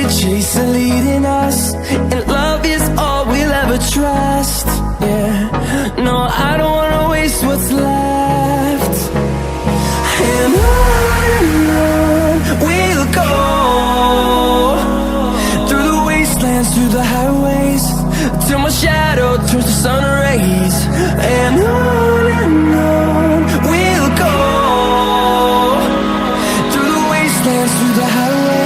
chase the leading us, and love is all we'll ever trust. Yeah, no, I don't wanna waste what's left. And on we'll go, through the wastelands, through the highways, till my shadow turns to sun rays. And on we'll go, through the wastelands, through the highways.